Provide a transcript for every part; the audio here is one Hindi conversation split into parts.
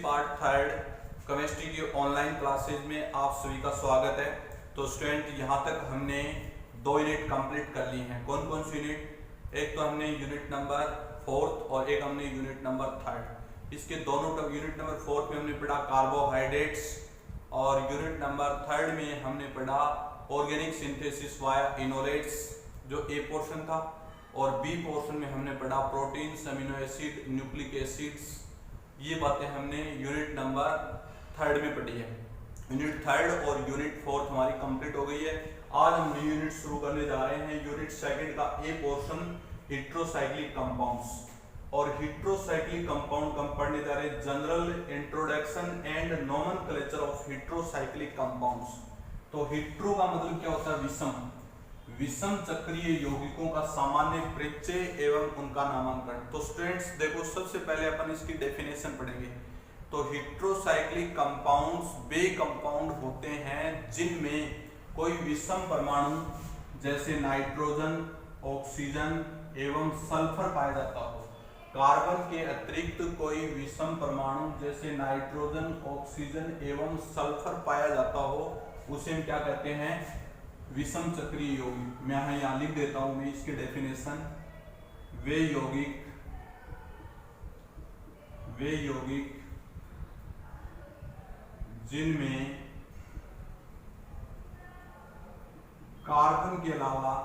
पार्ट थर्ड केमिस्ट्री की ऑनलाइन क्लासेज में आप सभी का स्वागत है। तो स्टूडेंट यहाँ तक हमने 2 यूनिट कंप्लीट कर ली हैं। कौन कौन सी यूनिट? एक तो हमने यूनिट नंबर 4 और एक हमने यूनिट नंबर 3। इसके दोनों यूनिट नंबर 4 में हमने पढ़ा कार्बोहाइड्रेट्स और यूनिट नंबर 3 में हमने पढ़ा ऑर्गेनिक सिंथेसिस वाया इनोलेट्स जो ए पोर्शन था, और बी पोर्शन में हमने पढ़ा proteins, amino acid, nucleic acids. ये बातें हमने यूनिट नंबर 3 में पढ़ी है। यूनिट 3 और यूनिट 4 हमारी कंप्लीट हो गई है। आज हम न्यू यूनिट शुरू करने जा रहे हैं। यूनिट 2 का ए पोर्शन हेट्रोसाइक्लिक कंपाउंड्स, और हेट्रोसाइक्लिक कंपाउंड हम पढ़ने जा रहे हैं general introduction and nomenclature of heterocyclic compounds. तो हेट्रो का मतलब क्या होता है? विषम। विषम चक्रीय यौगिकों का सामान्य परिचय एवं उनका नामांकन। तो स्टूडेंट्स देखो, सबसे पहले अपन इसकी डेफिनेशन पढ़ेंगे। तो हेट्रोसाइक्लिक कंपाउंड्स वे कंपाउंड होते हैं जिनमें कोई विषम परमाणु जैसे नाइट्रोजन, ऑक्सीजन एवं सल्फर पाया जाता हो। कार्बन के अतिरिक्त कोई विषम परमाणु जैसे नाइट्रोजन, ऑक्सीजन एवं सल्फर पाया जाता हो, उसे हम क्या कहते हैं? विषम चक्रीय यौगिक। मैं यहाँ लिख देता हूं मैं इसकी डेफिनेशन। वे यौगिक जिनमें कार्बन के अलावा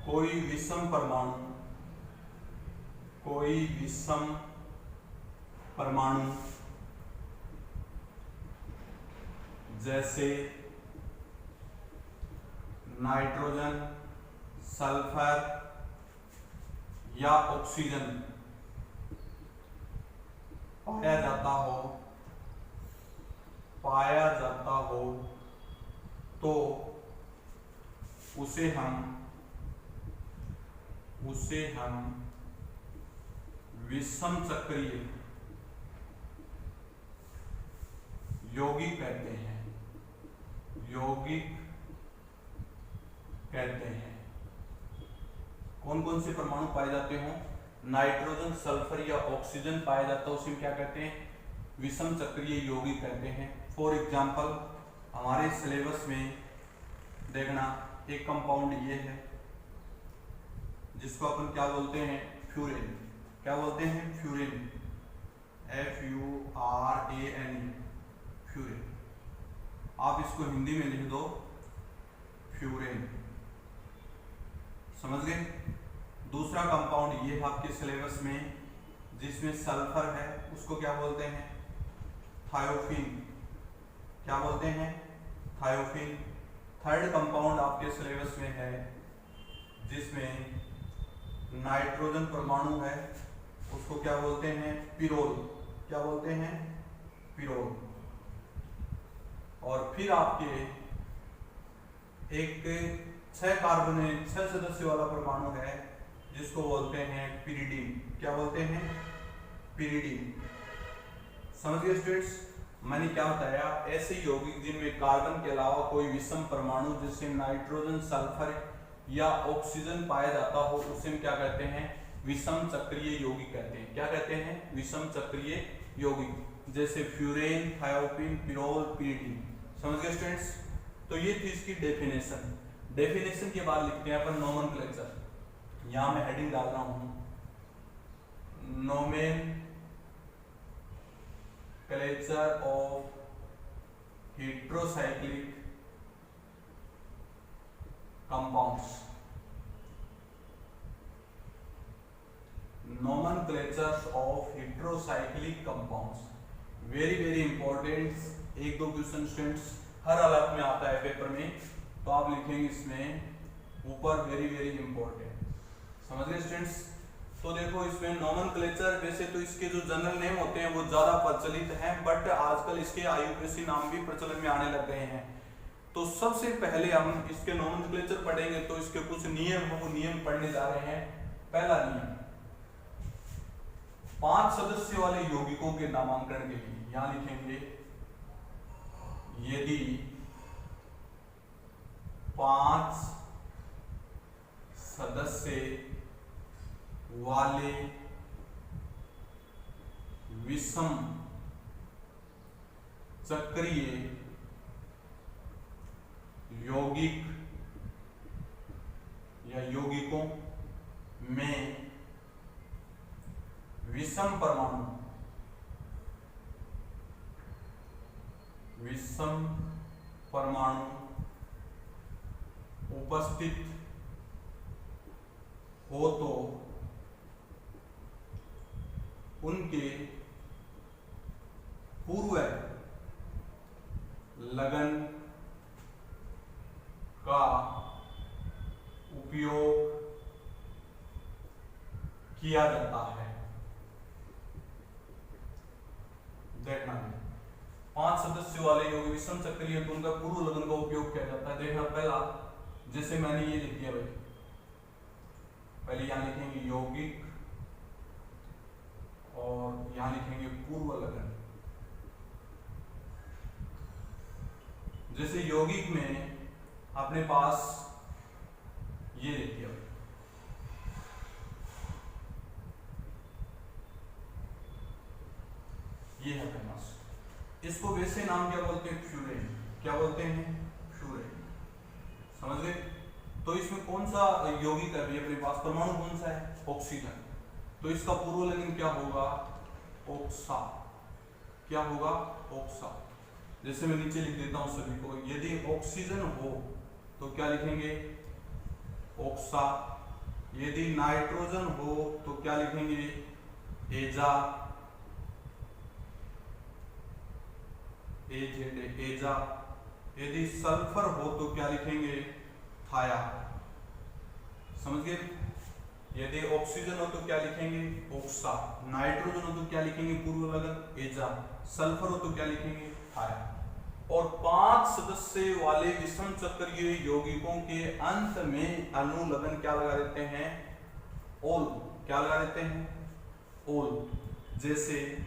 कोई विषम परमाणु जैसे नाइट्रोजन, सल्फर या ऑक्सीजन पाया जाता हो तो उसे हम विषम चक्रीय यौगिक कहते हैं। कौन कौन से परमाणु पाए जाते हो? नाइट्रोजन, सल्फर या ऑक्सीजन पाया जाता है, उसे क्या कहते हैं? विषम चक्रीय यौगिक कहते हैं। फॉर एग्जांपल हमारे सिलेबस में देखना, एक कंपाउंड ये है जिसको अपन क्या बोलते हैं? फ्यूरेन। क्या बोलते हैं? फ्यूरेन। FURAN, furan. आप इसको हिंदी में लिख दो फ्यूरेन। समझ गए? दूसरा कंपाउंड ये है आपके सिलेबस में जिसमें सल्फर है, उसको क्या बोलते हैं? थायोफिन। क्या बोलते हैं? थायोफिन। थर्ड कंपाउंड आपके सिलेबस में है जिसमें नाइट्रोजन परमाणु है, उसको क्या बोलते हैं? पिरोल। क्या बोलते हैं? पिरोल। और फिर आपके एक 6 सदस्य वाला परमाणु है जिसको बोलते हैं पिरिडीन। क्या बोलते हैं? पिरिडीन। समझ गए स्टूडेंट्स? मैंने क्या बताया? ऐसे यौगिक जिनमें कार्बन के अलावा कोई विषम परमाणु जैसे नाइट्रोजन, सल्फर या ऑक्सीजन पाया जाता हो, उसे हम क्या कहते हैं? विषम चक्रीय यौगिक कहते हैं। क्या कहते हैं? विषम चक्रीय यौगिक, जैसे फ्यूरेन, थायोफिन, पिरोल, पिरिडीन। समझ गए स्टूडेंट्स? तो ये थी इसकी डेफिनेशन। डेफिनेशन के बाद लिखते हैं अपन नोमेनक्लेचर। यहां मैं हेडिंग डाल रहा हूं, nomenclature of heterocyclic compounds. Nomenclature of heterocyclic compounds very important. 1-2 question students हर हालत में आता है पेपर में, तो आप लिखेंगे इसमें ऊपर वेरी इंपॉर्टेंट। समझ गए स्टूडेंट्स? तो देखो, इसमें नोमेनक्लेचर, वैसे तो इसके जो जनरल नेम होते हैं वो ज्यादा प्रचलित हैं, बट आजकल इसके IUPAC नाम भी प्रचलन में आने लग गए हैं। तो सबसे पहले हम इसके नोमेनक्लेचर पढ़ेंगे, तो इसके कुछ नियम हैं, वो नियम पढ़ने जा रहे हैं। पहला नियम, 5 सदस्य वाले यौगिकों के नामांकन के लिए यहां लिखेंगे, यदि 5 सदस्य वाले विषम चक्रीय यौगिक या यौगिकों में विषम परमाणु उपस्थित हो तो उनके पूर्व लगन का उपयोग किया जाता है। देखना 5 सदस्यों वाले यौगिक विषम चक्रीय तो उनका पूर्व लगन का उपयोग किया जाता है। देखना पहला, जैसे मैंने ये लिख दिया भाई, पहले यहां लिखेंगे यौगिक और यहां लिखेंगे पूर्व लगन। जैसे यौगिक में अपने पास ये लिख दिया, ये है अपने पास। इसको वैसे नाम क्या बोलते हैं? फ्यूरेन। क्या बोलते हैं? फ्यूरेन। समझ गए? तो इसमें कौन सा यौगिक है अपने पास? परमाणु कौन सा है? ऑक्सीजन। तो इसका पूर्व लगन क्या होगा? ऑक्सा। क्या होगा? ऑक्सा। जैसे मैं नीचे लिख देता हूं सभी को, यदि ऑक्सीजन हो तो क्या लिखेंगे? ऑक्सा। यदि नाइट्रोजन हो तो क्या लिखेंगे? एजा। एजा। यदि सल्फर हो तो क्या लिखेंगे? थाया। समझ गए? यदि ऑक्सीजन हो तो क्या लिखेंगे? ऑक्सा। नाइट्रोजन हो तो क्या लिखेंगे? पूर्व लगन एजा। सल्फर हो तो क्या लिखेंगे? थाया। और 5 सदस्य वाले विषम चक्रीय यौगिकों के अंत में अनुलग्न क्या लगा देते हैं? ओल। क्या लगा देते हैं? ओल। जैसे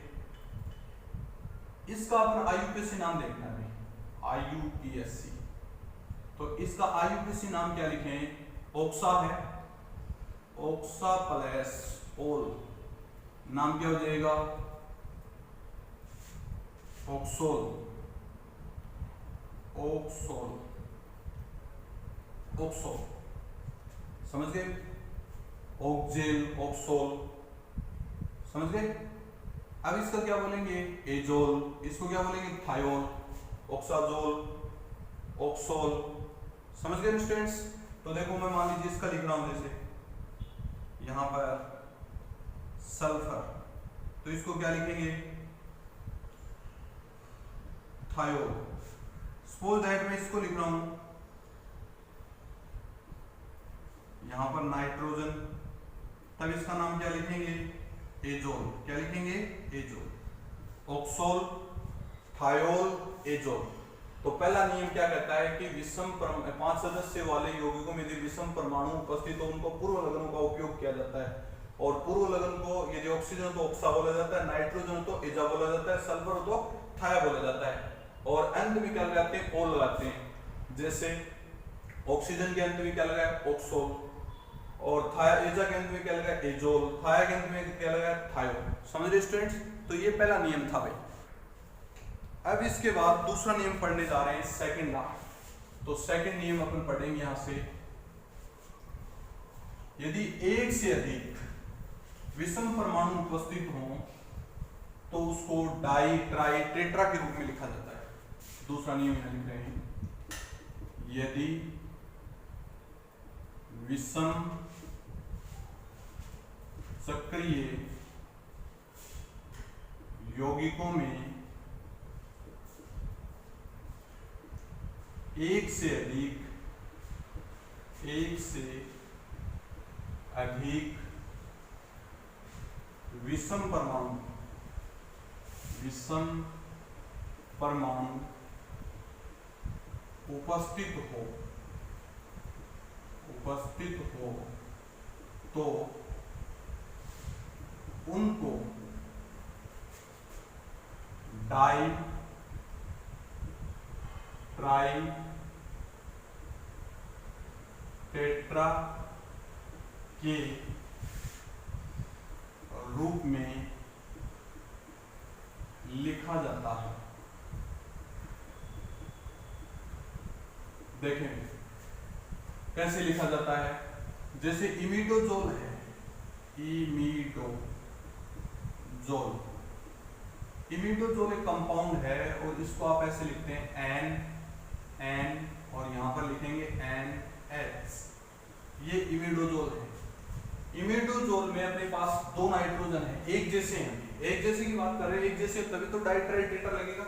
इसका अपना IUPAC नाम देखना है, IUPAC। तो इसका IUPAC नाम क्या लिखें? ऑक्सा है, ऑक्सा प्लस ओल, नाम क्या हो जाएगा? ऑक्सोल। ऑक्सोल। ऑक्सोल। समझ गए? ऑक्जेल, ऑक्सोल। समझ गए? अब इसका क्या बोलेंगे? एजोल। इसको क्या बोलेंगे? थायोल, ऑक्साजोल, ऑक्सोल। समझ गए स्टूडेंट्स? तो देखो मैं मान लीजिए इसका लिख रहा हूं, जैसे यहां पर सल्फर, तो इसको क्या लिखेंगे? थायोल। सपोज दैट मैं इसको लिख रहा हूं यहां पर नाइट्रोजन, तब इसका नाम क्या लिखेंगे? एजोल। क्या लिखेंगे? एजोल। ऑक्सोल, thiol, azole. तो पहला नियम क्या कहता है कि 5 सदस्य वाले यौगिकों में यदि विषम परमाणु उपस्थित हो उनको पूर्व लगनों का उपयोग किया जाता है। और पूर्व लगन को यदि ऑक्सीजन हो तो ऑक्सा बोला जाता है, नाइट्रोजन हो तो एजा बोला जाता है, सल्फर हो तो थाया बोला जाता है। और अंत में क्या लगाते हैं? ओल लगाते हैं। जैसे ऑक्सीजन के अंत में क्या लगाया? ऑक्सोल। और थाया, एजा के अंत में क्या लगा? एजोल। थाया के अंत में क्या लगा? थायोल। समझ रहे स्टूडेंट्स? तो ये पहला नियम था भाई। अब इसके बाद दूसरा नियम पढ़ने जा रहे हैं, सेकंड लॉ। तो सेकंड नियम अपन पढ़ेंगे यहां से, यदि एक से अधिक विषम परमाणु उपस्थित हो तो उसको डाई, ट्राई, टेट्रा के रूप में लिखा जाता है। दूसरा नियम यहां लिख रहे हैं, यदि विषम सक्रिय यौगिकों में एक से अधिक विषम परमाणु उपस्थित हो तो उनको डाई, ट्राई, टेट्रा के रूप में लिखा जाता है। देखें कैसे लिखा जाता है। जैसे इमिडोजोल है, इमिडोजोल एक कंपाउंड है और इसको आप ऐसे लिखते हैं एन और यहां पर लिखेंगे NH। ये इमिडोजोल है। इमिडोजोल में अपने पास 2 नाइट्रोजन है, एक जैसे हैं। एक जैसे की बात कर रहे हैं, एक जैसे तभी तो डाइट्राइटेटर लगेगा।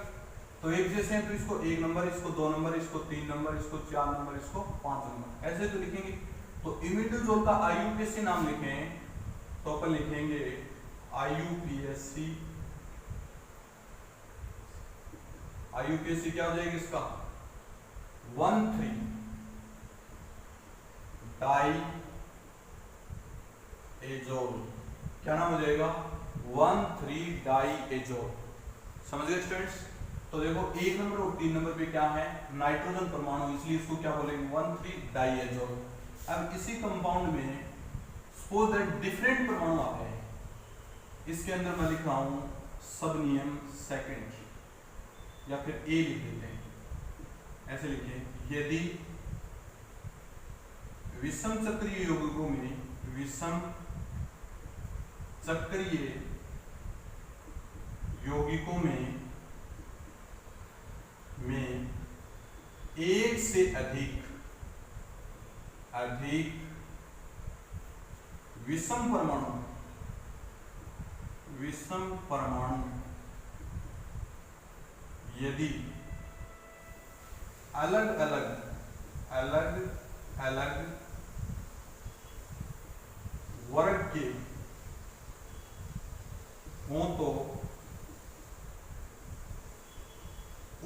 तो एक जैसे हैं तो इसको 1 नंबर, इसको 2 नंबर, इसको 3 नंबर, इसको 4 नंबर, इसको 5 नंबर, ऐसे तो लिखेंगे। तो इमिडोजोल का IUPAC नाम लिखें तो अपन लिखेंगे IUPAC। IUPAC क्या हो जाएगा इसका 1,3 डाई एजोल। क्या नाम हो जाएगा 1,3 डाई एजोल। समझ गए स्टूडेंट्स। तो देखो 1 नंबर और 3 नंबर पे क्या है नाइट्रोजन परमाणु, इसलिए इसको क्या बोलेंगे 1,3 डाई एजोल। अब इसी कंपाउंड में सपोज दैट डिफरेंट परमाणु आते हैं, इसके अंदर मैं लिख रहा हूं सबनियम सेकेंड या फिर ए लिख देते हैं, ऐसे लिखिए। यदि विषम चक्रीय यौगिकों में एक से अधिक विषम परमाणु यदि अलग अलग वर्ग के हों तो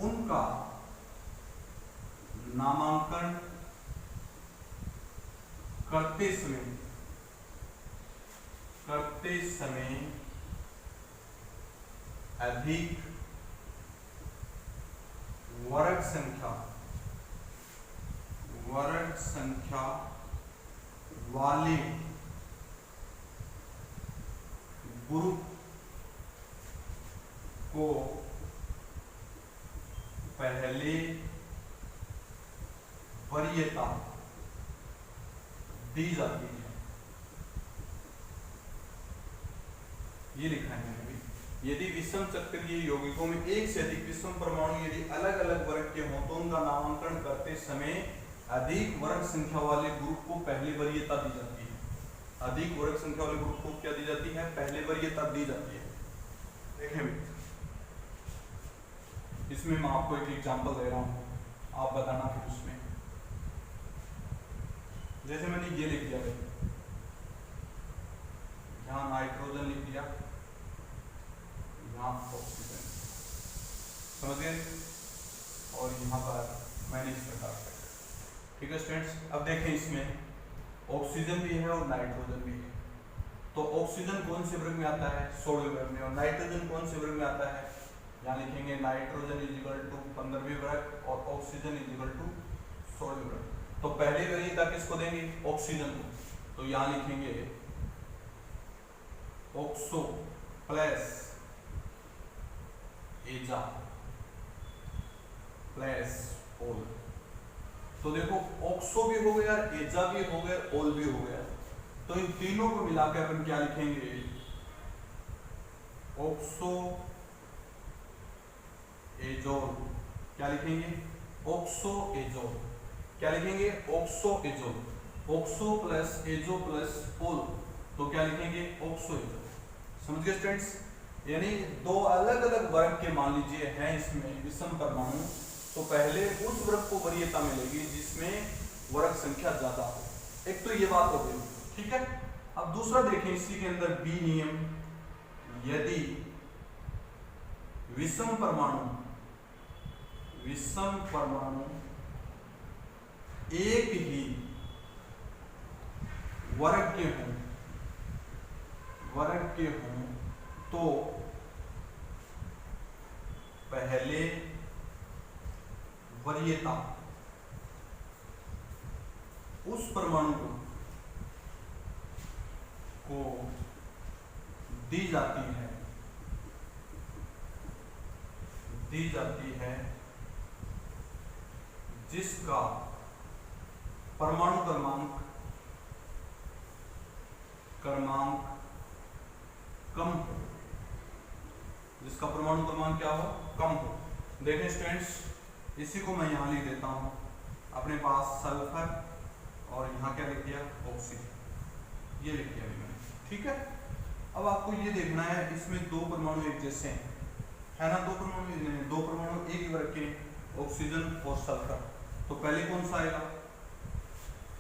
उनका नामांकन करते समय अधिक वर्ग संख्या वाले ग्रुप को पहले वरीयता दी जाती है। ये लिखा है मैंने भी। यदि विषम चक्रीय यौगिकों में एक से अधिक विषम परमाणु यदि अलग अलग वर्ग के हों तो उनका नामांकन करते समय अधिक वर्ग संख्या वाले ग्रुप को पहले वरीयता दी जाती है। अधिक वर्ग संख्या वाले ग्रुप को क्या दी जाती है पहले वरीयता दी जाती है। देखें इसमें मैं आपको एक एग्जांपल दे रहा हूं, आप बताना फिर उसमें। जैसे मैंने ये लिख दिया, यहाँ नाइट्रोजन लिख दिया, यहाँ ऑक्सीजन, समझ गए। और यहाँ पर मैंने इस प्रकार से, ठीक है स्टूडेंट्स। अब देखें इसमें ऑक्सीजन भी है और नाइट्रोजन भी है। तो ऑक्सीजन कौन से वर्ग में आता है सोलहवें वर्ग में, और नाइट्रोजन कौन से वर्ग में आता है, यहाँ लिखेंगे नाइट्रोजन इजिकल टू 15वें वर्ग और ऑक्सीजन इजिकल टू 16वें वर्ग। तो पहले वरीयता किसको देंगे ऑक्सीजन को, तो यहाँ लिखेंगे ऑक्सो प्लस एजा प्लस ओल। तो देखो ऑक्सो भी हो गया, एजा भी हो गया, ओल भी हो गया। तो इन तीनों को मिलाकर अपन क्या लिखेंगे ऑक्सो एजोल। क्या लिखेंगे ऑक्सो एजोल। क्या लिखेंगे oxo azole. Oxo plus azo plus ol, तो क्या लिखेंगे ऑक्सो एजोल। समझ गए स्टूडेंट्स। यानी दो अलग अलग वर्ग के मान लीजिए हैं इसमें विषम परमाणु, तो पहले उस वर्ग को वरीयता मिलेगी जिसमें वर्ग संख्या ज्यादा हो। एक तो ये बात हो गई, ठीक है। अब दूसरा देखें इसी के अंदर बी नियम, यदि विषम परमाणु एक ही वर्ग के हों तो पहले वरीयता उस परमाणु को दी जाती है जिसका परमाणु क्रमांक कम हो, जिसका परमाणु क्रमांक क्या हो, कम हो। देखें स्टूडेंट्स, इसी को मैं यहां लिख देता हूं, अपने पास सल्फर और यहां क्या लिख दिया, ऑक्सीजन, ये लिख दिया मैंने, ठीक है। अब आपको ये देखना है, इसमें दो परमाणु एक जैसे हैं, है ना, दो परमाणु एक ही वर्ग के, ऑक्सीजन और सल्फर। तो पहले कौन सा आएगा,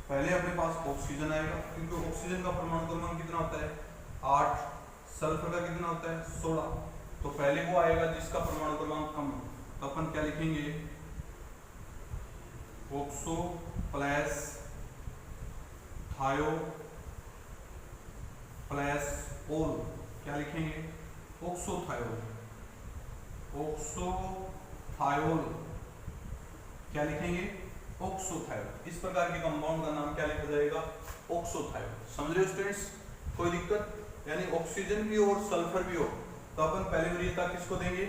पहले अपने पास ऑक्सीजन आएगा, क्योंकि ऑक्सीजन का परमाणु क्रमांक कितना होता है, 8, सल्फर का कितना होता है, 16। तो पहले वो आएगा जिसका परमाणु क्रमांक कम हो, तो अपन क्या लिखेंगे, ऑक्सो प्लस थायो प्लस ओल, क्या लिखेंगे, ऑक्सोथायोल, क्या लिखेंगे, ऑक्सोथायोल। इस प्रकार के कंपाउंड का नाम क्या लिखा जाएगा, ऑक्सोथायोल। समझ रहे हो स्टूडेंट्स, कोई दिक्कत, यानी ऑक्सीजन भी हो और सल्फर भी हो तो अपन पहले वरीयता किसको देंगे,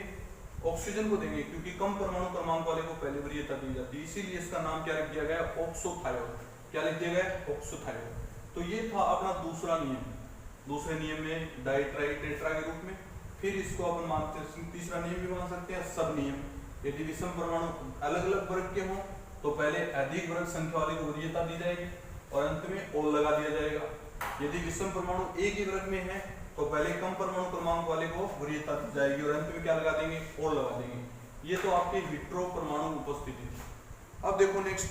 ऑक्सीजन को देंगे, क्योंकि कम परमाणु क्रमांक वाले को पहले वरीयता दी जाती है, इसीलिए इसका नाम क्या लिख दिया गया, ऑक्सोथायोल। क्या लिख दिया गया, ऑक्सोथायोल। तो ये था अपना दूसरा नियम, दूसरे नियम में डाइट्राई टेट्रा के रूप में। फिर इसको अपन मानते हैं तीसरा नियम भी मान सकते हैं, सब नियम। यदि विषम परमाणु अलग अलग वर्ग के हों तो पहले अधिक वर्ग संख्या वाले को वरीयता दी जाएगी और अंत में ओल लगा दिया जाएगा। यदि विषम परमाणु एक ही वर्ग में है तो पहले कम परमाणु क्रमांक वाले को वरीयता दी जाएगी और अंत में क्या लगा देंगे, ओल लगा देंगे। ये तो आपके हेटेरो परमाणु उपस्थिति थी। अब देखो नेक्स्ट,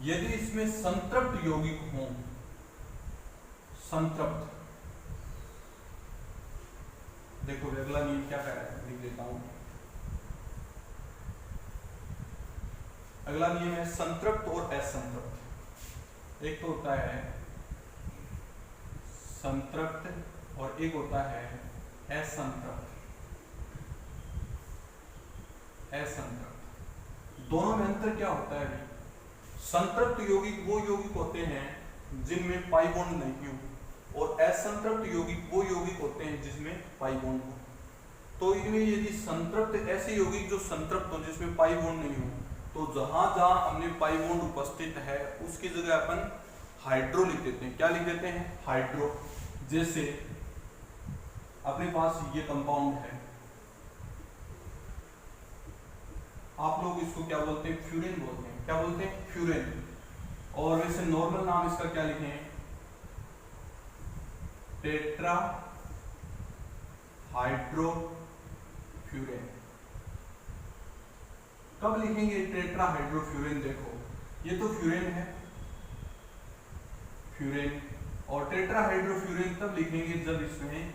यदि इसमें संतृप्त यौगिक हों, संतृप्त, देखो अगला नियम क्या कह रहा है, लिख देता हूं। अगला नियम है संतृप्त और असंतृप्त। एक तो होता है संतृप्त और एक होता है असंतृप्त। दोनों में अंतर क्या होता है, संतृप्त यौगिक वो यौगिक होते हैं जिनमें पाई बॉन्ड नहीं हो और असंतृप्त यौगिक वो यौगिक होते हैं जिसमें पाई बॉन्ड हो। तो इनमें यदि संतृप्त ऐसे यौगिक जो संतृप्त हो जिसमें पाई बॉन्ड नहीं हो, तो जहां जहां हमने पाई बॉन्ड उपस्थित है उसकी जगह अपन हाइड्रो लिख देते हैं। क्या लिख देते हैं, हाइड्रो। जैसे अपने पास ये कंपाउंड है, आप लोग इसको क्या बोलते हैं, फ्यूरिन बोलते हैं। क्या बोलते हैं, फ्यूरिन। और वैसे नॉर्मल नाम इसका क्या लिखें, टेट्रा हाइड्रो फ्यूरिन। कब लिखेंगे टेट्रा हाइड्रो फ्यूरिन, देखो ये तो फ्यूरिन है, फ्यूरिन, और टेट्रा हाइड्रो फ्यूरिन तब लिखेंगे जब इसमें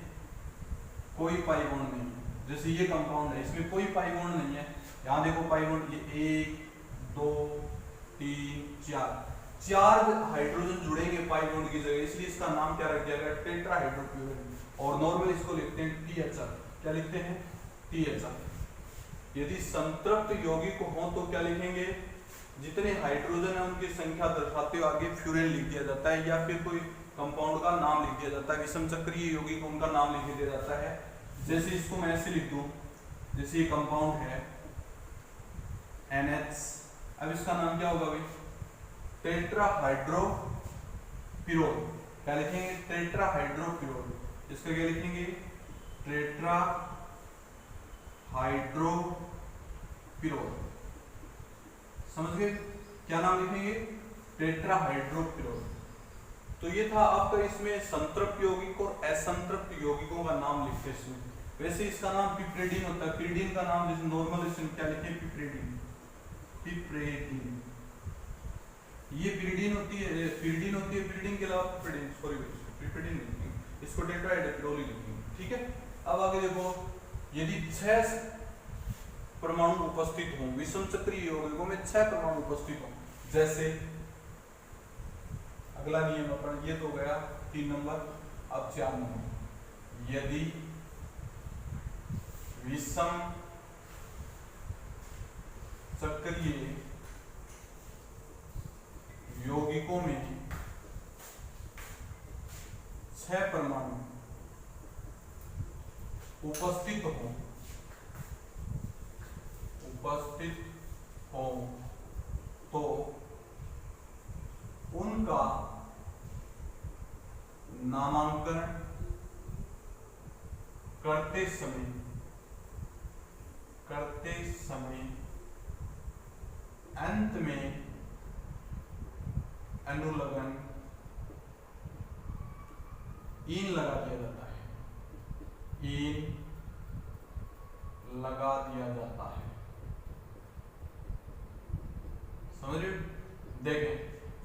कोई पाई बॉन्ड नहीं है। जैसे ये कंपाउंड है, इसमें कोई पाई बॉन्ड नहीं है, यहां देखो पाई बॉन्ड, ये 1 2 3 4 हाइड्रोजन जुड़ेंगे पाई बॉन्ड की जगह, इसलिए इसका नाम क्या रख दिया गया, टेट्रा हाइड्रो फ्यूरिन। और नॉर्मल इसको लिखते हैं THR। क्या लिखते हैं, THR। यदि संतृप्त यौगिक हो तो क्या लिखेंगे, जितने हाइड्रोजन है उनकी संख्या दर्शाते हुए आगे फ्यूरिन लिख दिया जाता है, या फिर कोई कंपाउंड का नाम लिख दिया जाता है, विषम चक्रीय यौगिक उनका नाम लिख दिया जाता है। जैसे इसको मैं ऐसे लिख दूं, जैसे ये कंपाउंड है NH, अब इसका नाम क्या होगा भाई, टेट्रा हाइड्रोपिरोल। क्या लिखेंगे, टेट्रा हाइड्रोपिरोल। इसका क्या लिखेंगे, टेट्रा हाइड्रोपिरोल। समझ गए, क्या नाम लिखेंगे, टेट्रा हाइड्रोपिरोल। तो ये था आपका इसमें संतृप्त यौगिक और असंतृप्त यौगिकों का नाम लिखते हैं। वैसे इसका नाम पिप्रेडिन होता है, पिरीडिन का नाम जैसे नॉर्मल इसमें क्या लिखे, पिप्रेडिन। पिप्रेडिन, ये पिरीडिन होती है, पिरीडिन के अलावा पिप्रेडिन लिखेंगे, इसको टेट्रा हाइड्रोपिरोल लिखेंगे, ठीक है। अब आगे देखो, यदि 6 परमाणु उपस्थित हों, विषम चक्रीय यौगिकों में 6 परमाणु उपस्थित हों, जैसे अगला नियम अपन, ये तो गया 3 नंबर, अब 4 नंबर, यदि विषम चक्रीय यौगिकों में 6 परमाणु उपस्थित हो तो उनका नामांकन करते समय अंत में अनुलग्न इन लगा दिया जाता है, इन लगा दिया जाता है। समझ रहे? देखें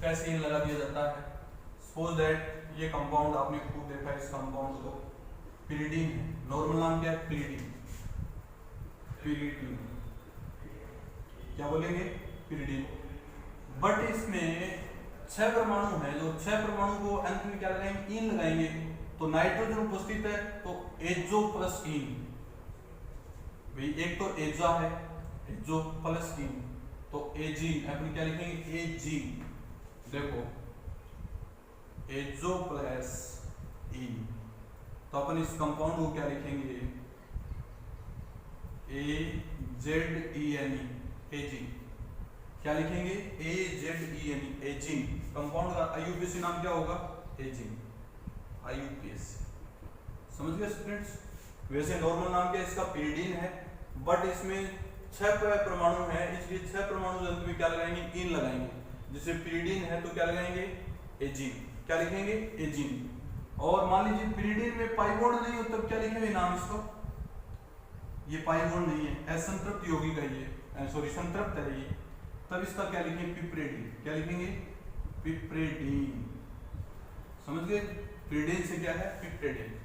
कैसे इन लगा दिया जाता है। सपोज दैट ये कंपाउंड आपने खुद देखा, इस कंपाउंड को पिरिडीन है, नॉर्मल नाम क्या है? पिरिडीन। क्या बोलेंगे? पिरिडीन। बट इसमें 6 परमाणु हैं, जो 6 परमाणु को अंत में क्या लगाएंगे? इन लगाएंगे। तो नाइट्रोजन उपस्थित है तो एजो प्लस इन, भाई एक तो एजा है, एजो प्लस इन, तो एजीन अपन क्या लिखेंगे? एजीन। देखो एजो प्लस इन, तो अपन इस कंपाउंड को क्या लिखेंगे? AZENE, एजीन। क्या लिखेंगे? AZENE, एजीन। कंपाउंड का IUPAC नाम क्या होगा? एजीन, IUPAC। समझ गए स्टूडेंट्स? वैसे नॉर्मल नाम क्या इसका? पिरिडीन है, बट इसमें 6 परमाणु हैं, इसलिए 6 परमाणु अंत में क्या लगाएंगे? इन लगाएंगे। जैसे पिरिडीन है तो क्या लगाएंगे? एजीन। क्या लिखेंगे? एजीन। और मान लीजिए पिरिडीन में पाई बॉन्ड नहीं हो, तब क्या लिखेंगे नाम इसका? ये पाई बॉन्ड नहीं है, असंतृप्त यौगिक है ये, सॉरी संतृप्त है ये, तब इसका क्या लिखेंगे? पिप्रेडीन। क्या लिखेंगे? पिप्रेडीन। समझ गए? पिरिडीन से क्या है? पिप्रेडीन।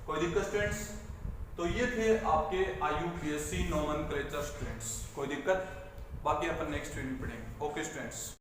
कोई दिक्कत स्टूडेंट्स? तो ये थे आपके IUPAC नोमेनक्लेचर स्टूडेंट्स। कोई दिक्कत? बाकी अपन नेक्स्ट वीडियो में पढ़ेंगे। Okay students.